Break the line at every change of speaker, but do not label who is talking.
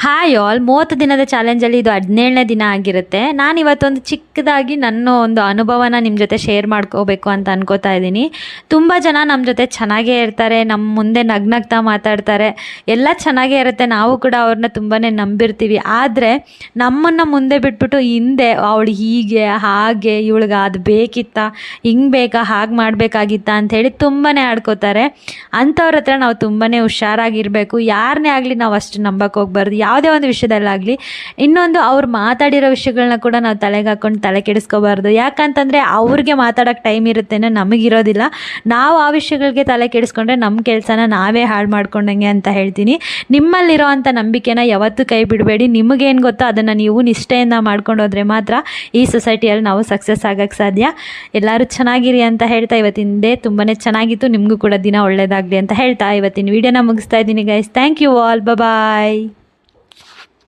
Hi all, 30 ದಿನದ ಚಾಲೆಂಜಲ್ಲಿ ಇದು 17ನೇ ದಿನ ಆಗಿರುತ್ತೆ. ನಾನು ಇವತ್ತೊಂದು ಚಿಕ್ಕದಾಗಿ ನನ್ನ ಒಂದು ಅನುಭವನ ನಿಮ್ಮ ಜೊತೆ ಶೇರ್ ಮಾಡ್ಕೋಬೇಕು ಅಂತ ಅನ್ಕೋತಾ ಇದ್ದೀನಿ. ತುಂಬ ಜನ ನಮ್ಮ ಜೊತೆ ಚೆನ್ನಾಗೇ ಇರ್ತಾರೆ, ನಮ್ಮ ಮುಂದೆ ನಗ್ನಗ್ತಾ ಮಾತಾಡ್ತಾರೆ, ಎಲ್ಲ ಚೆನ್ನಾಗೇ ಇರುತ್ತೆ. ನಾವು ಕೂಡ ಅವ್ರನ್ನ ತುಂಬಾ ನಂಬಿರ್ತೀವಿ. ಆದರೆ ನಮ್ಮನ್ನು ಮುಂದೆ ಬಿಟ್ಬಿಟ್ಟು ಹಿಂದೆ ಅವಳು ಹೀಗೆ ಹಾಗೆ, ಇವಳಿಗೆ ಅದು ಬೇಕಿತ್ತಾ, ಹಿಂಗೆ ಬೇಕಾ, ಹಾಗೆ ಮಾಡಬೇಕಾಗಿತ್ತಾ ಅಂಥೇಳಿ ತುಂಬಾ ಆಡ್ಕೋತಾರೆ. ಅಂಥವ್ರ ಹತ್ರ ನಾವು ತುಂಬಾ ಹುಷಾರಾಗಿರಬೇಕು. ಯಾರನ್ನೇ ಆಗಲಿ ನಾವು ಅಷ್ಟು ನಂಬಕ್ಕೆ ಹೋಗ್ಬಾರ್ದು, ಯಾವುದೇ ಒಂದು ವಿಷಯದಲ್ಲಾಗಲಿ. ಇನ್ನೊಂದು, ಅವ್ರು ಮಾತಾಡಿರೋ ವಿಷಯಗಳನ್ನ ಕೂಡ ನಾವು ತಲೆಗೆ ಹಾಕ್ಕೊಂಡು ತಲೆ ಕೆಡಿಸ್ಕೋಬಾರ್ದು. ಯಾಕಂತಂದರೆ ಅವ್ರಿಗೆ ಮಾತಾಡೋಕ್ಕೆ ಟೈಮ್ ಇರುತ್ತೇನೆ, ನಮಗಿರೋದಿಲ್ಲ. ನಾವು ಆ ವಿಷಯಗಳಿಗೆ ತಲೆ ಕೆಡಿಸ್ಕೊಂಡ್ರೆ ನಮ್ಮ ಕೆಲಸನ ನಾವೇ ಹಾಳು ಮಾಡ್ಕೊಂಡಂಗೆ ಅಂತ ಹೇಳ್ತೀನಿ. ನಿಮ್ಮಲ್ಲಿರೋ ಅಂಥ ನಂಬಿಕೆನ ಯಾವತ್ತೂ ಕೈ ಬಿಡಬೇಡಿ. ನಿಮಗೇನು ಗೊತ್ತೋ ಅದನ್ನು ನೀವು ನಿಷ್ಠೆಯಿಂದ ಮಾಡ್ಕೊಂಡು ಹೋದರೆ ಮಾತ್ರ ಈ ಸೊಸೈಟಿಯಲ್ಲಿ ನಾವು ಸಕ್ಸಸ್ ಆಗೋಕ್ಕೆ ಸಾಧ್ಯ. ಎಲ್ಲರೂ ಚೆನ್ನಾಗಿರಿ ಅಂತ ಹೇಳ್ತಾ ಇವತ್ತಿನ ಡೇ ತುಂಬಾ ಚೆನ್ನಾಗಿತ್ತು. ನಿಮಗೂ ಕೂಡ ದಿನ ಒಳ್ಳೆಯದಾಗಲಿ ಅಂತ ಹೇಳ್ತಾ ಇವತ್ತಿನ ವಿಡಿಯೋನ ಮುಗಿಸ್ತಾ ಇದ್ದೀನಿ guys. Thank you all, bye.